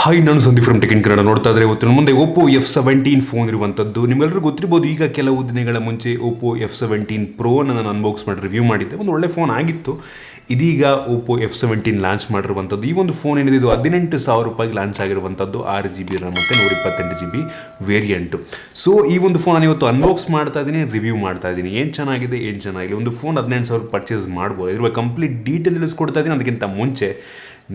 Hi, ನಾನು Sandeep from tech in Kannada. ನೋಡ್ತಾ ಇದ್ರೆ ಇವತ್ತು ಮುಂದೆ OPPO F17 ಫೋನ್ ಇರುವಂಥದ್ದು. ನಿಮ್ಮೆಲ್ಲರಿಗೂ ಗೊತ್ತಿರ್ಬೋದು, ಈಗ ಕೆಲವು ದಿನಗಳ ಮುಂಚೆ OPPO F17 Pro ನಾನು ಅನ್ಬಾಕ್ಸ್ ಮಾಡಿ ರಿವ್ಯೂ ಮಾಡಿದ್ದೆ. ಒಂದು ಒಳ್ಳೆ ಫೋನ್ ಆಗಿತ್ತು. ಇದೀಗ OPPO F17 ಲಾಂಚ್ ಮಾಡಿರುವಂಥದ್ದು. ಈ ಒಂದು ಫೋನ್ ಏನಿದೆ ಇದು 18,000 ರೂಪಾಯಿಗೆ ಲಾಂಚ್ ಆಗಿರುವಂಥದ್ದು. 6GB RAM ಮತ್ತು 128GB ವೇರಿಯಂಟು. ಸೊ ಈ ಒಂದು ಫೋನ್ ನಾನು ಇವತ್ತು ಅನ್ಬಾಕ್ಸ್ ಮಾಡ್ತಾ ಇದ್ದೀನಿ, ರಿವ್ಯೂ ಮಾಡ್ತಾ ಇದ್ದೀನಿ. ಏನು ಚೆನ್ನಾಗಿದೆ, ಏನು ಚೆನ್ನಾಗಿಲ್ಲ. ಒಂದು ಫೋನ್ 18,000 ಪರ್ಚೇಸ್ ಮಾಡ್ಬೋದು. ಇದ್ರ ಕಂಪ್ಲೀಟ್ ಡೀಟೇಲ್ ತಿಳಿಸ್ಕೊಡ್ತಾ ಇದ್ದೀನಿ. ಅದಕ್ಕಿಂತ ಮುಂಚೆ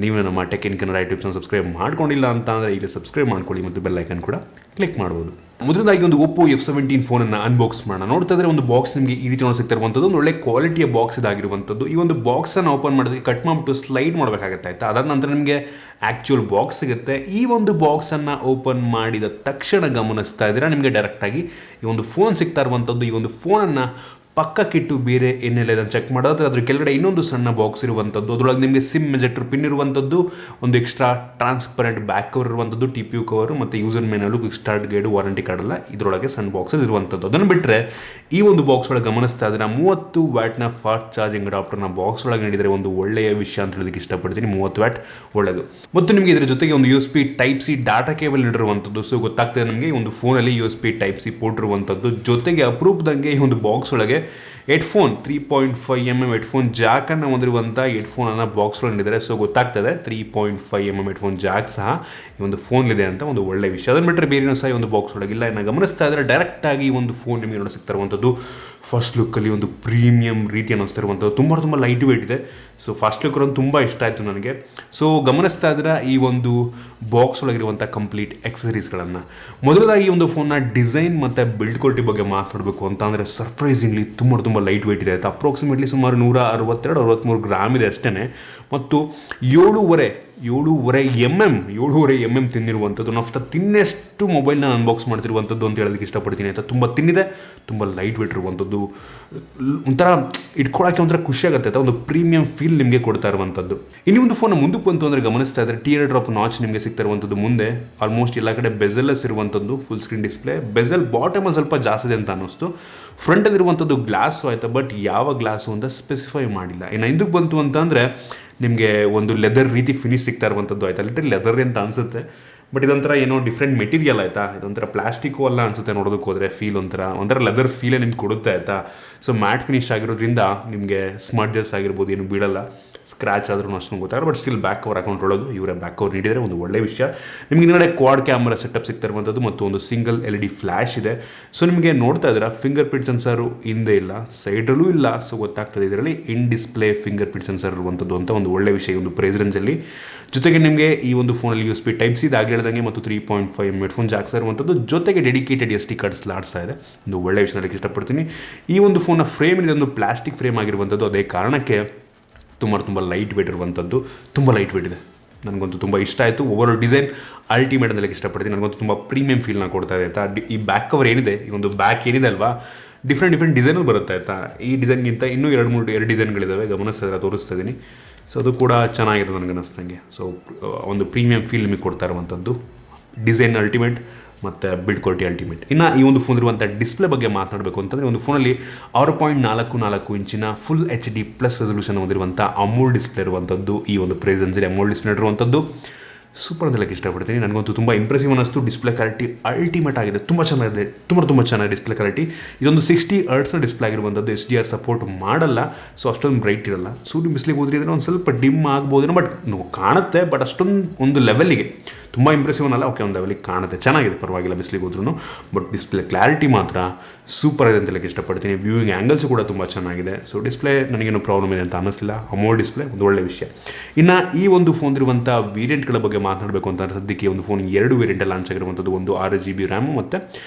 ನೀವು ನಮ್ಮ ಟೆಕ್ ಇನ್ ಕನ್ನಡ ಯೂಟ್ಯೂಬ್ನ ಸಬ್ಸ್ಕ್ರೈಬ್ ಮಾಡ್ಕೊಂಡಿಲ್ಲ ಅಂತ ಅಂದರೆ ಈಗ ಸಬ್ಸ್ಕ್ರೈಬ್ ಮಾಡ್ಕೊಳ್ಳಿ ಮತ್ತು ಬೆಲ್ ಐಕನ್ ಕೂಡ ಕ್ಲಿಕ್ ಮಾಡ್ಬೋದು. ಮೊದಲದಾಗಿ ಒಂದು OPPO F17 ಫೋನನ್ನು ಅನ್ಬಾಕ್ಸ್ ಮಾಡೋಣ. ನೋಡ್ತಾ ಇದ್ರೆ ಒಂದು ಬಾಕ್ಸ್ ನಿಮಗೆ ಈ ರೀತಿ ಸಿಗ್ತಾ ಇರುವಂಥದ್ದು. ಒಂದು ಒಳ್ಳೆ ಕ್ವಾಲಿಟಿಯ ಬಾಕ್ಸ್ ಇದಾಗಿರುವಂಥದ್ದು. ಈ ಒಂದು ಬಾಕ್ಸನ್ನು ಓಪನ್ ಮಾಡಿದ್ರೆ ಕಟ್ ಮಾಡಿಬಿಟ್ಟು ಸ್ಲೈಡ್ ಮಾಡಬೇಕಾಗತ್ತೆ, ಆಯಿತಾ. ಅದಾದ ನಂತರ ನಿಮಗೆ ಆ್ಯಕ್ಚುಯಲ್ ಬಾಕ್ಸ್ ಸಿಗುತ್ತೆ. ಈ ಒಂದು ಬಾಕ್ಸನ್ನು ಓಪನ್ ಮಾಡಿದ ತಕ್ಷಣ ಗಮನಿಸ್ತಾ ಇದ್ದೀರಾ, ನಿಮಗೆ ಡೈರೆಕ್ಟಾಗಿ ಈ ಒಂದು ಫೋನ್ ಸಿಗ್ತಾ ಇರುವಂಥದ್ದು. ಈ ಒಂದು ಫೋನನ್ನು ಪಕ್ಕಕ್ಕಿಟ್ಟು ಬೇರೆ ಏನೆಲ್ಲ ಇದನ್ನು ಚೆಕ್ ಮಾಡೋದ್ರೆ ಅದ್ರ ಕೆಳಗಡೆ ಇನ್ನೊಂದು ಸಣ್ಣ ಬಾಕ್ಸ್ ಇರುವಂಥದ್ದು. ಅದರೊಳಗೆ ನಿಮಗೆ ಸಿಮ್ ಎಜೆಕ್ಟರ್ ಪಿನ್ ಇರುವಂಥದ್ದು, ಒಂದು ಎಕ್ಸ್ಟ್ರಾ ಟ್ರಾನ್ಸ್ಪರೆಂಟ್ ಬ್ಯಾಕ್ ಕವರ್ ಇರುವಂಥದ್ದು, TPU ಕವರು ಮತ್ತು ಯೂಸರ್ ಮೇನಲ್ಲೂ quick start guide, warranty card ಎಲ್ಲ ಇದರೊಳಗೆ ಸಣ್ಣ ಬಾಕ್ಸಲ್ಲಿ ಇರುವಂಥದ್ದು. ಅದನ್ನು ಬಿಟ್ಟರೆ ಈ ಒಂದು ಬಾಕ್ಸ್ ಒಳಗೆ ಗಮನಿಸ್ತಾ ಇದ್ರೆ 30 ವ್ಯಾಟ್ನ ಫಾಸ್ಟ್ ಚಾರ್ಜಿಂಗ್ ಅಡಾಪ್ಟರ್ನ ಬಾಕ್ಸ್ ಒಳಗೆ ನೀಡಿದರೆ ಒಂದು ಒಳ್ಳೆಯ ವಿಷಯ ಅಂತ ಹೇಳೋದಕ್ಕೆ ಇಷ್ಟಪಡ್ತೀನಿ. 30 ವ್ಯಾಟ್ ಒಳ್ಳೆಯದು. ಮತ್ತು ನಿಮಗೆ ಇದರ ಜೊತೆಗೆ ಒಂದು USB Type-C ಡಾಟಾ ಕೇಬಲ್ ಇಡಿರುವಂಥದ್ದು. ಸೊ ಗೊತ್ತಾಗ್ತದೆ ನಮಗೆ ಈ ಒಂದು ಫೋನಲ್ಲಿ USB Type-C ಪೋರ್ಟ್ ಇರುವಂಥದ್ದು. ಜೊತೆಗೆ ಅಪರೂಪದಂಗೆ ಈ ಒಂದು ಬಾಕ್ಸ್ ಒಳಗೆ ಹೆಡ್ಫೋನ್ 3.5mm ಹೆಡ್ಫೋನ್ ಜಾಕನ್ನು ಹೊಂದಿರುವಂಥ ಹೆಡ್ಫೋನನ್ನು ಬಾಕ್ಸ್ ಒಳಗೆ ನೀಡಿದ್ದಾರೆ. ಸೊ ಗೊತ್ತಾಗ್ತದೆ 3.5mm ಹೆಡ್ಫೋನ್ ಜಾಕ್ ಸಹ ಈ ಒಂದು ಫೋನ್ಲಿದೆ ಅಂತ ಒಂದು ಒಳ್ಳೆ ವಿಷಯ. ಅದನ್ನು ಬಿಟ್ಟರೆ ಬೇರೆನೂ ಸಹ ಈ ಒಂದು ಬಾಕ್ಸ್ ಒಳಗಿಲ್ಲ. ಇನ್ನು ಗಮನಿಸ್ತಾ ಇದ್ದರೆ ಡೈರೆಕ್ಟಾಗಿ ಈ ಒಂದು ಫೋನ್ ನಿಮಗೆ ನೋಡಿ ಸಿಗ್ತಾ ಇರುವಂಥದ್ದು. ಫಸ್ಟ್ ಲುಕ್ಕಲ್ಲಿ ಒಂದು ಪ್ರೀಮಿಯಂ ರೀತಿ ಅನ್ನಿಸ್ತಾ ಇರುವಂಥದ್ದು. ತುಂಬ ಲೈಟ್ ವೇಟ್ ಇದೆ. ಸೊ ಫಸ್ಟ್ ಲುಕ್ ಒಂದು ತುಂಬ ಇಷ್ಟ ಆಯಿತು ನನಗೆ. ಸೊ ಗಮನಿಸ್ತಾ ಇದ್ರೆ ಈ ಒಂದು ಬಾಕ್ಸ್ ಒಳಗಿರುವಂಥ ಕಂಪ್ಲೀಟ್ ಎಕ್ಸಸರೀಸ್ಗಳನ್ನು. ಮೊದಲದಾಗಿ ಈ ಒಂದು ಫೋನ್ನ ಡಿಸೈನ್ ಮತ್ತು ಬಿಲ್ಡ್ ಕ್ವಾಲಿಟಿ ಬಗ್ಗೆ ಮಾತನಾಡಬೇಕು ಅಂತ ಅಂದರೆ ಸರ್ಪ್ರೈಸಿಂಗ್ಲಿ ತುಂಬ ಲೈಟ್ ವೇಟ್ ಇದೆ. ಅಪ್ರಾಕ್ಸಿಮೇಟ್ಲಿ ಸುಮಾರು 162-163 ಗ್ರಾಮ್ ಇದೆ ಅಷ್ಟೇ. ಮತ್ತು 7.5 mm ತಿನ್ನಿರುವಂಥದ್ದು. ನಷ್ಟ ತಿನ್ನೆಷ್ಟು ಮೊಬೈಲ್ನ ಅನ್ಬಾಕ್ಸ್ ಮಾಡ್ತಿರುವಂಥದ್ದು ಅಂತ ಹೇಳೋದಕ್ಕೆ ಇಷ್ಟಪಡ್ತೀನಿ, ಆಯಿತಾ. ತುಂಬ ತಿನ್ನಿದೆ, ತುಂಬ ಲೈಟ್ ವೇಟ್ ಇರುವಂಥದ್ದು. ಒಂಥರ ಇಟ್ಕೊಳ್ಳೋಕ್ಕೆ ಒಂಥರ ಖುಷಿ ಆಗುತ್ತೆ, ಆಯಿತಾ. ಒಂದು ಪ್ರೀಮಿಯಂ ಫೀಲ್ ನಿಮಗೆ ಕೊಡ್ತಾ ಇರುವಂಥದ್ದು. ಇನ್ನೂ ಒಂದು ಫೋನ್ ಮುಂದಕ್ಕೆ ಬಂತು ಅಂದರೆ ಗಮನಿಸ್ತಾ ಇದ್ದರೆ ಟಿಯರ್ ಡ್ರಾಪ್ ನಾಚ್ ನಿಮಗೆ ಸಿಗ್ತಾ ಇರುವಂಥದ್ದು. ಮುಂದೆ ಆಲ್ಮೋಸ್ಟ್ ಎಲ್ಲ ಕಡೆ ಬೆಜೆಲ್ಲೆಸ್ ಇರುವಂಥದ್ದು. Full screen display. ಬೆಜೆಲ್ ಬಾಟಮಲ್ಲಿ ಸ್ವಲ್ಪ ಜಾಸ್ತಿ ಇದೆ ಅಂತ ಅನ್ನಿಸ್ತು. ಫ್ರಂಟಲ್ಲಿರುವಂಥದ್ದು ಗ್ಲಾಸು, ಆಯಿತಾ. ಬಟ್ ಯಾವ ಗ್ಲಾಸು ಅಂತ ಸ್ಪೆಸಿಫೈ ಮಾಡಿಲ್ಲ. ಇನ್ನು ಹಿಂದಕ್ಕೆ ಬಂತು ಅಂತಂದರೆ ನಿಮಗೆ ಒಂದು ಲೆದರ್ ರೀತಿ ಫಿನಿಶ್ ಸಿಗ್ತಾ ಇರುವಂಥದ್ದು, ಆಯಿತಾ. ಲಿಟರ್ ಲೆದರ್ ಅಂತ ಅನಿಸುತ್ತೆ, ಬಟ್ ಇದೊಂಥರ ಏನೋ ಡಿಫ್ರೆಂಟ್ ಮೆಟೀರಿಯಲ್, ಆಯಿತಾ. ಇದೊಂಥರ ಪ್ಲಾಸ್ಟಿಕ್ಕು ಅಲ್ಲ ಅನಿಸುತ್ತೆ ನೋಡೋದಕ್ಕೆ ಹೋದರೆ. ಫೀಲ್ ಒಂಥರ ಲೆದರ್ ಫೀಲೇ ನಿಮ್ಗೆ ಕೊಡುತ್ತೆ, ಆಯಿತಾ. ಸೊ ಮ್ಯಾಟ್ ಫಿನಿಶ್ ಆಗಿರೋದ್ರಿಂದ ನಿಮಗೆ ಸ್ಮಡ್ಜಸ್ ಆಗಿರ್ಬೋದು ಏನು ಬೀಳಲ್ಲ. ಸ್ಕ್ರ್ಯಾಚ್ ಆದ್ರೂ ಅಷ್ಟು ಗೊತ್ತಾಗಲ್ಲ. ಬಟ್ ಸ್ಟಿಲ್ ಬ್ಯಾಕ್ ಕವರ್ ಹಾಕೊಂಡ್ರೊಳಗೆ ಇವರೇ ಬ್ಯಾಕ್ ಕವರ್ ನೀಡಿದರೆ ಒಂದು ಒಳ್ಳೆ ವಿಷಯ. ನಿಮಗೆ ಹಿಂದ್ಗಡೆ ಕ್ವಾಡ್ ಕ್ಯಾಮ್ರಾ ಸೆಟಪ್ ಸಿಗ್ತಾ ಇರುವಂಥದ್ದು ಮತ್ತು ಒಂದು ಸಿಂಗಲ್ LED ಫ್ಲ್ಯಾಶ್ ಇದೆ. ಸೊ ನಿಮಗೆ ನೋಡ್ತಾ ಇದ್ದೀರಾ ಫಿಂಗರ್ ಪ್ರಿಂಟ್ ಸೆನ್ಸರು ಹಿಂದೆ ಇಲ್ಲ, ಸೈಡಲ್ಲೂ ಇಲ್ಲ. ಸೊ ಗೊತ್ತಾಗ್ತದೆ ಇದರಲ್ಲಿ ಇನ್ ಡಿಸ್ಪ್ಲೇ ಫಿಂಗರ್ ಪ್ರಿಂಟ್ ಸೆನ್ಸರ್ ಇರುವಂಥದ್ದು ಅಂತ ಒಂದು ಒಳ್ಳೆ ವಿಷಯ ಒಂದು ಪ್ರೈಸ್ ರೇಂಜಲ್ಲಿ. ಜೊತೆಗೆ ನಿಮಗೆ ಈ ಒಂದು ಫೋನಲ್ಲಿ USB Type-C ಆಗಲಿ ಹೇಳ್ದಂಗೆ ಮತ್ತು 3.5mm ಹೆಡ್ಫೋನ್ ಜಾಕ್ಸ್ ಇರುವಂಥದ್ದು. ಜೊತೆಗೆ ಡೆಡಿಕೇಟೆಡ್ SD ಕಾರ್ಡ್ ಸ್ಲಾಟ್ಸ್ ಇದೆ. ಒಂದು ಒಳ್ಳೆ ವಿಷಯ ನನಗೆ ಇಷ್ಟಪಡ್ತೀನಿ. ಈ ಒಂದು ಫೋನ್ನ ಫ್ರೇಮ್ ಇದೆ, ಒಂದು ಪ್ಲಾಸ್ಟಿಕ್ ಫ್ರೇಮ್ ಆಗಿರುವಂಥದ್ದು. ಅದೇ ಕಾರಣಕ್ಕೆ ತುಂಬ ಲೈಟ್ ವೇಟ್ ಇರುವಂಥದ್ದು. ತುಂಬ ಲೈಟ್ ವೇಟ್ ಇದೆ. ನನಗಂತೂ ತುಂಬ ಇಷ್ಟ ಆಯಿತು. ಓವರ್ ಡಿಸೈನ್ ಅಲ್ಟಿಮೇಟ್ ಅಂತ ಇಷ್ಟಪಡ್ತೀನಿ. ನನಗಂತೂ ತುಂಬ ಪ್ರೀಮಿಯಂ ಫೀಲ್ನ ಕೊಡ್ತಾ ಇದೆ, ಆಯಿತಾ. ಈ ಬ್ಯಾಕ್ ಕವರ್ ಏನಿದೆ, ಈ ಒಂದು ಬ್ಯಾಕ್ ಏನಿದೆ ಅಲ್ವಾ, ಡಿಫ್ರೆಂಟ್ ಡಿಸೈನಲ್ಲಿ ಬರುತ್ತೆ, ಆಯಿತಾ. ಈ ಡಿಸೈನ್ಗಿಂತ ಇನ್ನೂ 2 ಡಿಸೈನ್ಗಳಿದ್ದಾವೆ, ಗಮನಿಸ್ತಾ ತೋರಿಸ್ತಾ ಇದ್ದೀನಿ. ಸೊ ಅದು ಕೂಡ ಚೆನ್ನಾಗಿದೆ ನನಗೆ ಅನ್ನಿಸ್ದಂಗೆ. ಸೊ ಒಂದು ಪ್ರೀಮಿಯಂ ಫೀಲ್ ನಿಮಗೆ ಕೊಡ್ತಾ ಇರುವಂಥದ್ದು. ಡಿಸೈನ್ ಅಲ್ಟಿಮೇಟ್ ಮತ್ತು ಬಿಲ್ಡ್ ಕ್ವಾಲಿಟಿ ಅಲ್ಟಿಮೇಟ್. ಇನ್ನು ಈ ಒಂದು ಫೋನ್ ಇರುವಂಥ ಡಿಸ್ಪ್ಲೇ ಬಗ್ಗೆ ಮಾತನಾಡಬೇಕು ಅಂತಂದರೆ ಒಂದು ಫೋನಲ್ಲಿ 6.44 ಇಂಚಿನ ಫುಲ್ HD+ ರೆಸಲ್ಯೂಷನ್ ಹೊಂದಿರುವಂಥ AMOLED ಡಿಸ್ಪ್ಲೇ ಇರುವಂಥದ್ದು. ಈ ಒಂದು ಪ್ರೈಸ್ ರೇಂಜಲ್ಲಿ AMOLED ಡಿಸ್ಪ್ಲೇ ಇರುವಂಥದ್ದು ಸೂಪರ್ ಅಂತ ಹೇಳಕ್ಕೆ ಇಷ್ಟಪಡ್ತೀನಿ. ನನಗಂತೂ ತುಂಬ ಇಂಪ್ರೆಸಿವ್ ಅನ್ನಿಸ್ತು. ಡಿಸ್ಪ್ಲೇ ಕ್ವಾಲಿಟಿ ಅಲ್ಟಿಮೇಟ್ ಆಗಿದೆ, ತುಂಬ ಚೆನ್ನಾಗಿದೆ, ತುಂಬ ಚೆನ್ನಾಗಿದೆ ಡಿಸ್ಪ್ಲೇ ಕ್ವಾಲಿಟಿ. ಇದೊಂದು 60 ಹರ್ಟ್ಸ್ನ ಡಿಸ್ಪ್ಲೇ ಆಗಿರುವಂಥದ್ದು. HDR ಸಪೋರ್ಟ್ ಮಾಡಲ್ಲ, ಸೊ ಅಷ್ಟೊಂದು ಬ್ರೈಟ್ ಇರಲ್ಲ. ಸೂರ್ಯ ಬಿಸಿಲಿಗೆ ಹೋದ್ರೆ ಇದನ್ನು ಒಂದು ಸ್ವಲ್ಪ ಡಿಮ್ ಆಗ್ಬೋದೇನೋ, ಬಟ್ ಕಾಣುತ್ತೆ. ಬಟ್ ಅಷ್ಟೊಂದು ಒಂದು ಲೆವೆಲ್ಲಿಗೆ ತುಂಬ ಇಂಪ್ರೆಸಿವ್ ಅನ್ನಲ್ಲ, ಓಕೆ, ಒಂದು ಲೆವೆಲಿಗೆ ಕಾಣುತ್ತೆ, ಚೆನ್ನಾಗಿದೆ, ಪರವಾಗಿಲ್ಲ ಬಿಸಿಲಿಗೆ ಹೋದ್ರೂ. ಬಟ್ ಡಿಸ್ಪ್ಲೇ ಕ್ಲಾರಿಟಿ ಮಾತ್ರ ಸೂಪರ್ ಇದೆ ಅಂತ ಹೇಳಕ್ಕೆ ಇಷ್ಟಪಡ್ತೀನಿ. ವ್ಯೂಯಿಂಗ್ ಆ್ಯಂಗಲ್ಸು ಕೂಡ ತುಂಬ ಚೆನ್ನಾಗಿದೆ. ಸೊ ಡಿಸ್ಪ್ಲೇ ನನಗೇನು ಪ್ರಾಬ್ಲಮ್ ಇದೆ ಅಂತ ಅನ್ನಿಸ್ಲಿಲ್ಲ. AMOLED ಡಿಸ್ಪ್ಲೇ ಒಂದು ಒಳ್ಳೆ ವಿಷಯ. ಇನ್ನು ಈ ಒಂದು ಫೋನ್ ಇರುವಂಥ ವೇರಿಯಂಟ್ಗಳ ಬಗ್ಗೆ ಮಾತನಾಡಬೇಕು ಅಂತ ಸದ್ಯಕ್ಕೆ ಒಂದು ಫೋನ್ 2 ವೇರಿಯಂಟಲ್ಲಿ ಲಾಂಚ್ ಆಗಿರುವಂಥದ್ದು. ಒಂದು 6GB RAM ಮತ್ತು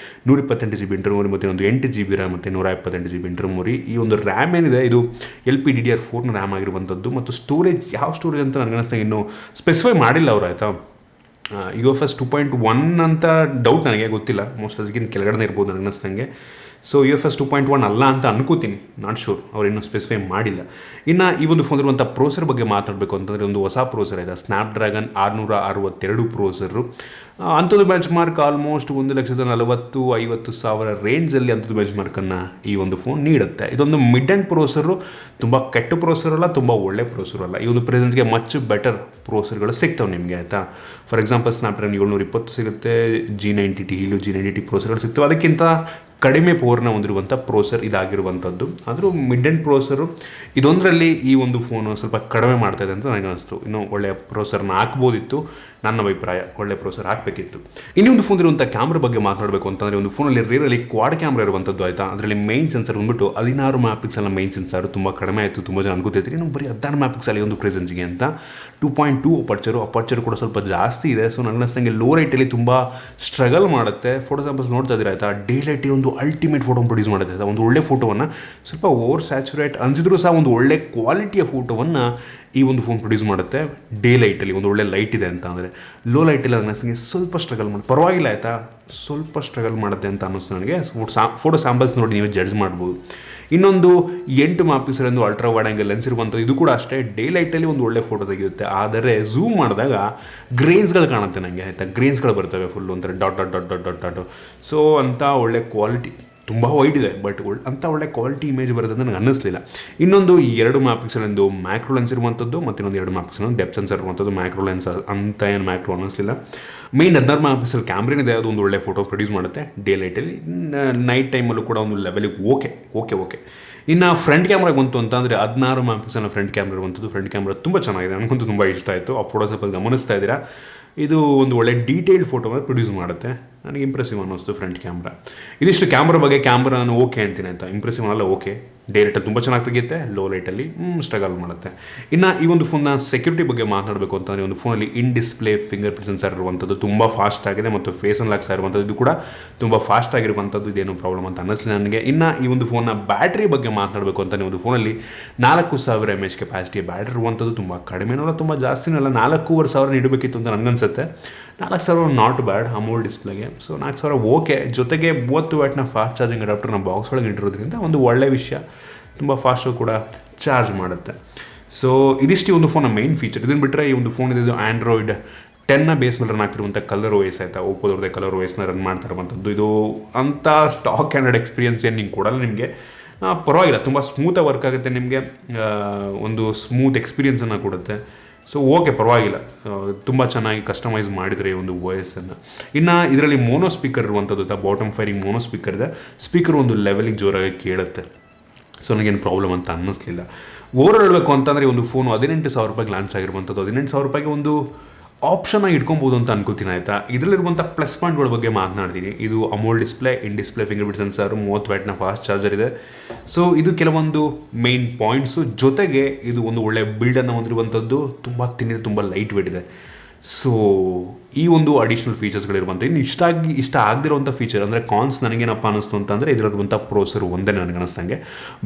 128GB ಇಂಟರ್ಮೆಮೊರಿ, ಮತ್ತು ಒಂದು 8GB RAM ಮತ್ತು 128GB ಇಂಟರ್ಮೆಮೊರಿ. ಈ ಒಂದು ರ್ಯಾಮ್ ಏನಿದೆ ಇದು LPDDR4ನ ರ್ಯಾಮ್ ಆಗಿರುವಂಥದ್ದು. ಮತ್ತು ಸ್ಟೋರೇಜ್ ಯಾವ ಸ್ಟೋರೇಜ್ ಅಂತ ನನಗೆ ಅನ್ನಿಸ್ದಂಗೆ ಇನ್ನೂ ಸ್ಪೆಸಿಫೈ ಮಾಡಿಲ್ಲ ಅವರು, ಆಯಿತಾ. UFS 2.1 ಅಂತ ಡೌಟ್, ನನಗೆ ಗೊತ್ತಿಲ್ಲ. ಮೋಸ್ಟ್ ಅದಕ್ಕಿಂತ ಕೆಳಗಡೆ ಇರ್ಬೋದು ನನಗೆ ಅನ್ನಿಸ್ದಂಗೆ. ಸೊ UFS 2.1 ಅಲ್ಲ ಅಂತ ಅನ್ಕೋತೀನಿ, ನಾಟ್ ಶೂರ್, ಅವ್ರು ಇನ್ನೂ ಸ್ಪೆಸಿಫೈ ಮಾಡಿಲ್ಲ. ಇನ್ನು ಈ ಒಂದು ಫೋನ್ ಇರುವಂಥ ಪ್ರೋಸರ್ ಬಗ್ಗೆ ಮಾತಾಡಬೇಕು ಅಂತಂದರೆ ಒಂದು ಹೊಸ ಪ್ರೋಸರ್ ಇದೆ, ಸ್ನ್ಯಾಪ್ಡ್ರ್ಯಾಗನ್ 662 ಪ್ರೋಸರು. ಅಂಥದ್ದು ಬೆಂಚ್ ಮಾರ್ಕ್ ಆಲ್ಮೋಸ್ಟ್ 1,40,50,000 ರೇಂಜಲ್ಲಿ ಅಂಥದ್ದು ಬೆಂಚ್ ಮಾರ್ಕನ್ನು ಈ ಒಂದು ಫೋನ್ ನೀಡುತ್ತೆ. ಇದೊಂದು ಮಿಡ್ ಆ್ಯಂಡ್ ಪ್ರೋಸರು, ತುಂಬ ಕೆಟ್ಟ ಪ್ರೋಸರ್ ಅಲ್ಲ, ತುಂಬ ಒಳ್ಳೆ ಪ್ರೋಸರ್ ಅಲ್ಲ. ಈ ಒಂದು ಪ್ರೆಸೆನ್ಸ್ಗೆ ಮಚ್ ಬೆಟರ್ ಪ್ರೋಸರ್ಗಳು ಸಿಗ್ತವೆ ನಿಮಗೆ, ಆಯಿತಾ. ಫಾರ್ ಎಕ್ಸಾಂಪಲ್ ಸ್ನ್ಯಾಪ್ಡ್ರ್ಯಾಗನ್ 720 ಸಿಗುತ್ತೆ, G90T ಹೀಲು G90T ಪ್ರೋಸರ್ಗಳು ಸಿಗ್ತವೆ. ಅದಕ್ಕಿಂತ ಕಡಿಮೆ ಪವರ್ನ ಹೊಂದಿರುವಂಥ ಪ್ರೋಸರ್ ಇದಾಗಿರುವಂಥದ್ದು. ಆದರೂ ಮಿಡ್ ಆ್ಯಂಡ್ ಪ್ರೋಸರು ಇದೊಂದರಲ್ಲಿ ಈ ಒಂದು ಫೋನು ಸ್ವಲ್ಪ ಕಡಿಮೆ ಮಾಡ್ತಾಯಿದೆ ಅಂತ ನನಗೆ ಅನಿಸ್ತು. ಇನ್ನೂ ಒಳ್ಳೆಯ ಪ್ರೋಸರ್ನ ಹಾಕ್ಬೋದಿತ್ತು, ನನ್ನ ಅಭಿಪ್ರಾಯ, ಒಳ್ಳೆ ಪ್ರೋಸರ್ ಹಾಕಬೇಕಿತ್ತು. ಇನ್ನೊಂದು ಫೋನ್ ಇರುವಂಥ ಕ್ಯಾಮ್ರಾ ಬಗ್ಗೆ ಮಾತನಾಡಬೇಕು ಅಂತಂದರೆ ಒಂದು ಫೋನಲ್ಲಿ ರಿಯರಲ್ಲಿ ಕ್ವಾಡ್ ಕ್ಯಾಮ್ರಾ ಇರುವಂಥದ್ದು, ಆಯಿತಾ. ಅದರಲ್ಲಿ ಮೈನ್ ಸೆನ್ಸರ್ ಬಂದ್ಬಿಟ್ಟು 16 ಮೆಗಾಪಿಕ್ಸೆಲ್ನ ಮೈನ್ ಸೆನ್ಸರ್, ತುಂಬ ಕಡಿಮೆ ಆಯಿತು. ತುಂಬ ಜನ ಅನ್ಕೋತೈತ್ರಿ ನಾವು ಬರೀ 16 ಮೆಗಾಪಿಕ್ಸೆಲ್ ಒಂದು ಪ್ರೆಸೆನ್ಸ್ಗೆ ಅಂತ. 2.2 ಅಪರ್ಚರು ಕೂಡ ಸ್ವಲ್ಪ ಜಾಸ್ತಿ ಇದೆ. ಸೊ ನನ್ನ ಅನಿಸ್ತಂಗೆ ಲೋ ಲೈಟಲ್ಲಿ ತುಂಬ ಸ್ಟ್ರಗಲ್ ಮಾಡುತ್ತೆ. ಫೋಟೋ ಸ್ಯಾಂಪಲ್ಸ್ ನೋಡ್ತಾ ಇದ್ದೀರಾ, ಆಯಿತಾ. ಡೇ ಲೈಟಲ್ಲಿ ಒಂದು ಅಲ್ಟಿಮೇಟ್ ಫೋಟೋ ಪ್ರೊಡ್ಯೂಸ್ ಮಾಡುತ್ತೆ, ಆಯಿತಾ. ಒಂದು ಒಳ್ಳೆ ಫೋಟೋವನ್ನು ಸ್ವಲ್ಪ ಓವರ್ ಸ್ಯಾಚುರೇಟ್ ಅನಿಸಿದ್ರು ಸಹ ಒಂದು ಒಳ್ಳೆ ಕ್ವಾಲಿಟಿಯ ಫೋಟೋವನ್ನು ಈ ಒಂದು ಫೋನ್ ಪ್ರೊಡ್ಯೂಸ್ ಮಾಡುತ್ತೆ ಡೇ ಲೈಟಲ್ಲಿ. ಒಂದು ಒಳ್ಳೆ ಲೈಟ್ ಇದೆ ಅಂತ ಅಂದರೆ. ಲೋ ಲೈಟಲ್ಲಿ ಅನ್ನಿಸ್ತಂಗೆ ಸ್ವಲ್ಪ ಸ್ಟ್ರಗಲ್ ಮಾಡಿ, ಪರವಾಗಿಲ್ಲ ಆಯಿತಾ, ಸ್ವಲ್ಪ ಸ್ಟ್ರಗಲ್ ಮಾಡುತ್ತೆ ಅಂತ ಅನ್ನಿಸ್ತು ನನಗೆ. ಫೋಟೋ ಸ್ಯಾಂಪಲ್ಸ್ ನೋಡಿ ನೀವೇ ಜಡ್ಜ್ ಮಾಡ್ಬೋದು. ಇನ್ನೊಂದು 8 ಮೆಗಾಪಿಕ್ಸೆಲ್ ಒಂದು ಅಲ್ಟ್ರಾ ವೈಡ್ ಆ್ಯಂಗಲ್ ಲೆನ್ಸ್ ಇರುವಂಥದ್ದು, ಇದು ಕೂಡ ಅಷ್ಟೇ ಡೇ ಲೈಟಲ್ಲಿ ಒಂದು ಒಳ್ಳೆ ಫೋಟೋ ತೆಗೆಯುತ್ತೆ. ಆದರೆ ಝೂಮ್ ಮಾಡಿದಾಗ ಗ್ರೇನ್ಸ್ಗಳು ಕಾಣುತ್ತೆ ನನಗೆ, ಆಯಿತಾ. ಗ್ರೇನ್ಸ್ಗಳು ಬರ್ತವೆ ಫುಲ್ ಒಂಥರ dot dot dot dot dot dot. So ಅಂಥ ಒಳ್ಳೆ ಕ್ವಾಲಿಟಿ, ತುಂಬ ವೈಡ್ ಇದೆ ಬಟ್ ಅಂಥ ಒಳ್ಳೆ ಕ್ವಾಲಿಟಿ ಇಮೇಜ್ ಬರುತ್ತೆ ಅಂತ ನನಗೆ ಅನ್ನಿಸ್ಲಿಲ್ಲ. ಇನ್ನೊಂದು 2 ಮೆಗಾಪಿಕ್ಸೆಲ್ ಒಂದು ಮ್ಯಾಕ್ರೋ ಲೆನ್ಸ್ ಇರುವಂಥದ್ದು, ಮತ್ತು ಇನ್ನೊಂದು 2 ಮೆಗಾಪಿಕ್ಸೆಲ್ ಒಂದು ಡೆಪ್ತ್ ಸೆನ್ಸರ್ ಇರುವಂಥದ್ದು. ಮ್ಯಾಕ್ರೋ ಲೆನ್ಸ್ ಅಂತ ಏನು ಮ್ಯಾಕ್ರೋ ಅನ್ನಿಸ್ಲಿಲ್ಲ. ಮೇನ್ 16 ಮೆಗಾಪಿಕ್ಸೆಲ್ ಕ್ಯಾಮ್ರಾ ಇದೆ, ಅದು ಒಂದು ಒಳ್ಳೆ ಫೋಟೋ ಪ್ರೊಡ್ಯೂಸ್ ಮಾಡುತ್ತೆ ಡೇ ಲೈಟಲ್ಲಿ. ನೈಟ್ ಟೈಮಲ್ಲೂ ಕೂಡ ಒಂದು ಲೆವೆಲಿಗೆ ಓಕೆ. ಇನ್ನು ಫ್ರಂಟ್ ಕ್ಯಾಮ್ರಾಗೆ ಬಂತು ಅಂತಂದರೆ 16 ಮೆಗಾಪಿಕ್ಸೆಲ್ನ ಫ್ರಂಟ್ ಕ್ಯಾಮ್ರಾ ಇರುವಂಥದ್ದು. ಫ್ರಂಟ್ ಕ್ಯಾಮ್ರಾ ತುಂಬ ಚೆನ್ನಾಗಿದೆ, ನನಗಂತೂ ತುಂಬ ಇಷ್ಟ ಆಯಿತು. ಆ ಫೋಟೋ ಸ್ವಲ್ಪ ಗಮನಿಸ್ತಾ ಇದ್ದೀರಾ, ಇದು ಒಂದು ಒಳ್ಳೆ ಡೀಟೇಲ್ಡ್ ಫೋಟೋನ ಪ್ರೊಡ್ಯೂಸ್ ಮಾಡುತ್ತೆ. ನನಗೆ ಇಂಪ್ರೆಸಿವ್ ಅನ್ನಿಸ್ತು ಫ್ರಂಟ್ ಕ್ಯಾಮ್ರಾ. ಇದಿಷ್ಟು ಕ್ಯಾಮ್ರಾ ಬಗ್ಗೆ. ಕ್ಯಾಮ್ರಾ ನಾನು ಓಕೆ ಅಂತೀನಿ, ಅಂತ ಇಂಪ್ರೆಸಿವ್ ಅಲ್ಲ, ಓಕೆ. ಡೇ ಲೈಟಲ್ಲಿ ತುಂಬ ಚೆನ್ನಾಗಿ ತೆಗೆಯುತ್ತೆ, ಲೋ ಲೈಟಲ್ಲಿ ಸ್ಟ್ರಗಲ್ ಮಾಡುತ್ತೆ. ಇನ್ನು ಈ ಒಂದು ಫೋನ್ನ ಸೆಕ್ಯೂರಿಟಿ ಬಗ್ಗೆ ಮಾತನಾಡಬೇಕು ಅಂತಂದರೆ ಒಂದು ಫೋನಲ್ಲಿ ಇನ್ ಡಿಸ್ಪ್ಲೇ ಫಿಂಗರ್ ಪ್ರಿಂಟ್ ಸೆನ್ಸರ್ ಇರುವಂಥದ್ದು ತುಂಬ ಫಾಸ್ಟ್ ಆಗಿದೆ, ಮತ್ತು ಫೇಸ್ ಅನ್ಲಾಕ್ಸ್ ಇರುವಂಥದ್ದು ಇದು ಕೂಡ ತುಂಬ ಫಾಸ್ಟ್ ಆಗಿರುವಂಥದ್ದು. ಇದೇನು ಪ್ರಾಬ್ಲಮ್ ಅಂತ ಅನ್ನಿಸ್ಲಿಲ್ಲ ನನಗೆ. ಇನ್ನು ಈ ಒಂದು ಫೋನ್ನ ಬ್ಯಾಟ್ರಿ ಬಗ್ಗೆ ಮಾತನಾಡಬೇಕು ಅಂತಲೇ ಒಂದು ಫೋನಲ್ಲಿ 4000 mAh ಕೆಪಾಸಿಟಿ ಬ್ಯಾಟ್ರಿ ಇರುವಂಥದ್ದು. ತುಂಬ ಕಡಿಮೆನಲ್ಲ, ತುಂಬ ಜಾಸ್ತಿನೂ ಅಲ್ಲ. 4500 ಇಡಬೇಕಿತ್ತು ಅಂತ ನನಗನ್ಸುತ್ತೆ. 4000 ನಾಟ್ ಬ್ಯಾಡ್ AMOLED ಡಿಸ್ಪ್ಲೇಗೆ. So 4000 okay. ಜೊತೆಗೆ 30 ವ್ಯಾಟ್ನ ಫಾಸ್ಟ್ ಚಾರ್ಜಿಂಗ್ ಅಡಾಪ್ಟರ್ನ ಬಾಕ್ಸ್ ಒಳಗೆ ಇಟ್ಟಿರೋದ್ರಿಂದ ಒಂದು ಒಳ್ಳೆ ವಿಷಯ, ತುಂಬ ಫಾಸ್ಟು ಕೂಡ ಚಾರ್ಜ್ ಮಾಡುತ್ತೆ. ಸೊ ಇದಿಷ್ಟು ಈ ಒಂದು ಫೋನ್ನ ಮೈನ್ ಫೀಚರ್. ಇದನ್ನು ಬಿಟ್ಟರೆ ಈ ಒಂದು ಫೋನ್ ಇದು ಆ್ಯಂಡ್ರಾಯ್ಡ್ 10ನ ಬೇಸ್ ಮೇಲೆ ರನ್ ಆಗ್ತಿರುವಂಥ ಕಲರ್ OS, ಆಯಿತಾ. OPPOದವ್ರದ್ದೇ ಕಲರ್ OSನ ರನ್ ಮಾಡ್ತಾ ಇರುವಂಥದ್ದು. ಇದು ಅಂಥ ಸ್ಟಾಕ್ ಆ್ಯಂಡ್ರಾಯ್ಡ್ ಎಕ್ಸ್ಪೀರಿಯನ್ಸ್ ಏನು ನಿಂಗೆ ಕೊಡಲ್ಲ ನಿಮಗೆ. ಪರವಾಗಿಲ್ಲ, ತುಂಬ ಸ್ಮೂತಾಗಿ ವರ್ಕ್ ಆಗುತ್ತೆ ನಿಮಗೆ, ಒಂದು ಸ್ಮೂತ್ ಎಕ್ಸ್ಪೀರಿಯನ್ಸನ್ನು ಕೊಡುತ್ತೆ. ಸೊ ಓಕೆ, ಪರವಾಗಿಲ್ಲ, ತುಂಬ ಚೆನ್ನಾಗಿ ಕಸ್ಟಮೈಸ್ ಮಾಡಿದರೆ ಈ ಒಂದು OS-ಅನ್ನು. ಇನ್ನು ಇದರಲ್ಲಿ ಮೋನೋ ಸ್ಪೀಕರ್ ಇರುವಂಥದ್ದು, ಬಾಟಮ್ ಫೈರಿಂಗ್ ಮೋನೋ ಸ್ಪೀಕರ್ ಇದೆ. ಸ್ಪೀಕರ್ ಒಂದು ಲೆವೆಲಿಗೆ ಜೋರಾಗಿ ಕೇಳುತ್ತೆ. ಸೊ ನನಗೇನು ಪ್ರಾಬ್ಲಮ್ ಅಂತ ಅನ್ನಿಸ್ಲಿಲ್ಲ. ಓವರ್ ಹೇಳಬೇಕು ಅಂತಂದರೆ ಒಂದು ಫೋನು 18,000 ರೂಪಾಯಿಗೆ ಲಾಂಚ್ ಆಗಿರುವಂಥದ್ದು. 18,000 ರೂಪಾಯಿಗೆ ಒಂದು ಆಪ್ಷನ್ನಾಗಿ ಇಟ್ಕೊಬೋದು ಅಂತ ಅನ್ಕೋತೀನಿ, ಆಯಿತಾ. ಇದರಲ್ಲಿರುವಂಥ ಪ್ಲಸ್ ಪಾಯಿಂಟ್ಗಳ ಬಗ್ಗೆ ಮಾತನಾಡ್ತೀನಿ. ಇದು AMOLED display, in display fingerprint sensor, 30 ವ್ಯಾಟ್ನ ಫಾಸ್ಟ್ ಚಾರ್ಜರ್ ಇದೆ. ಸೊ ಇದು ಕೆಲವೊಂದು ಮೇನ್ ಪಾಯಿಂಟ್ಸು. ಜೊತೆಗೆ ಇದು ಒಂದು ಒಳ್ಳೆ ಬಿಲ್ಡನ್ನು ಹೊಂದಿರುವಂಥದ್ದು, ತುಂಬ ತಿನ್ನಿದೆ, ತುಂಬ ಲೈಟ್ ವೇಟ್ ಇದೆ. ಸೊ ಈ ಒಂದು ಅಡಿಷ್ನಲ್ ಫೀಚರ್ಸ್ಗಳಿರುವಂಥ ಇನ್ನು ಇಷ್ಟ ಆಗದಿರುವಂಥ ಫೀಚರ್ ಅಂದರೆ ಕಾನ್ಸ್ ನನಗೇನಪ್ಪ ಅನ್ನಿಸ್ತು ಅಂತಂದರೆ ಇದರಲ್ಲಿರುವಂಥ ಪ್ರೋಸರ್ ಒಂದೇ ನನಗೆ ಅನ್ನಿಸ್ತಂಗೆ.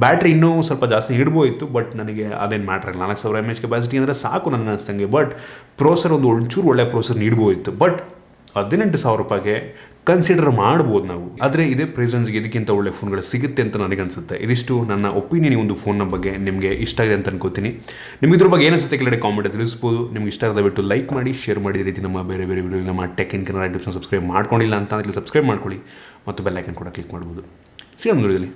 ಬ್ಯಾಟ್ರಿ ಇನ್ನೂ ಸ್ವಲ್ಪ ಜಾಸ್ತಿ ಇಡ್ಬೋಯಿತ್ತು, ಬಟ್ ನನಗೆ ಅದೇನು ಮ್ಯಾಟ್ರ್ ಆಗಲ್ಲ. 4000 mAh ಕೆಪಾಸಿಟಿ ಅಂದರೆ ಸಾಕು ನನಗೆ ಅನ್ನಿಸ್ತಂಗೆ. ಬಟ್ ಪ್ರೋಸರ್ ಒಂದು ಒಂಚೂರು ಒಳ್ಳೆ ಪ್ರೋಸರ್ ನೀಡ್ಬೋಯಿತ್ತು. ಬಟ್ 18,000 ರೂಪಾಯಿಗೆ ಕನ್ಸಿಡರ್ ಮಾಡ್ಬೋದು ನಾವು. ಆದರೆ ಇದೇ ಪ್ರೈಸ್ ರೇಂಜ್ಗೆ ಇದಕ್ಕಿಂತ ಒಳ್ಳೆ ಫೋನ್ಗಳು ಸಿಗುತ್ತೆ ಅಂತ ನನಗನ್ಸುತ್ತೆ. ಇದಿಷ್ಟು ನನ್ನ ಒಪಿನಿಯನ್ ಈ ಒಂದು ಫೋನ್ನ ಬಗ್ಗೆ. ನಿಮಗೆ ಇಷ್ಟ ಆಗಿದೆ ಅಂತ ಅನ್ಕೋತೀನಿ. ನಿಮ್ಗೆ ಇದ್ರ ಬಗ್ಗೆ ಏನಿಸುತ್ತೆ ಕೆಳಗಡೆ ಕಾಮೆಂಟ್ ತಿಳಿಸ್ಬೋದು. ನಿಮ್ಗೆ ಇಷ್ಟ ಆದ ಬಿಟ್ಟು ಲೈಕ್ ಮಾಡಿ, ಶೇರ್ ಮಾಡಿ. ಈ ರೀತಿ ನಮ್ಮ ಬೇರೆ ವಿಡಿಯೋ ನಮ್ಮ tech in Kannada YouTube subscribe ಮಾಡ್ಕೊಂಡಿಲ್ಲ ಅಂತ ಸಬ್ಸ್ಕ್ರೈಬ್ ಮಾಡ್ಕೊಳ್ಳಿ, ಮತ್ತು ಬೆಲ್ ಐಕನ್ ಕೂಡ ಕ್ಲಿಕ್ ಮಾಡ್ಬೋದು. ಸಿಗೋಣ ವಿಡಿಯೋದಲ್ಲಿ.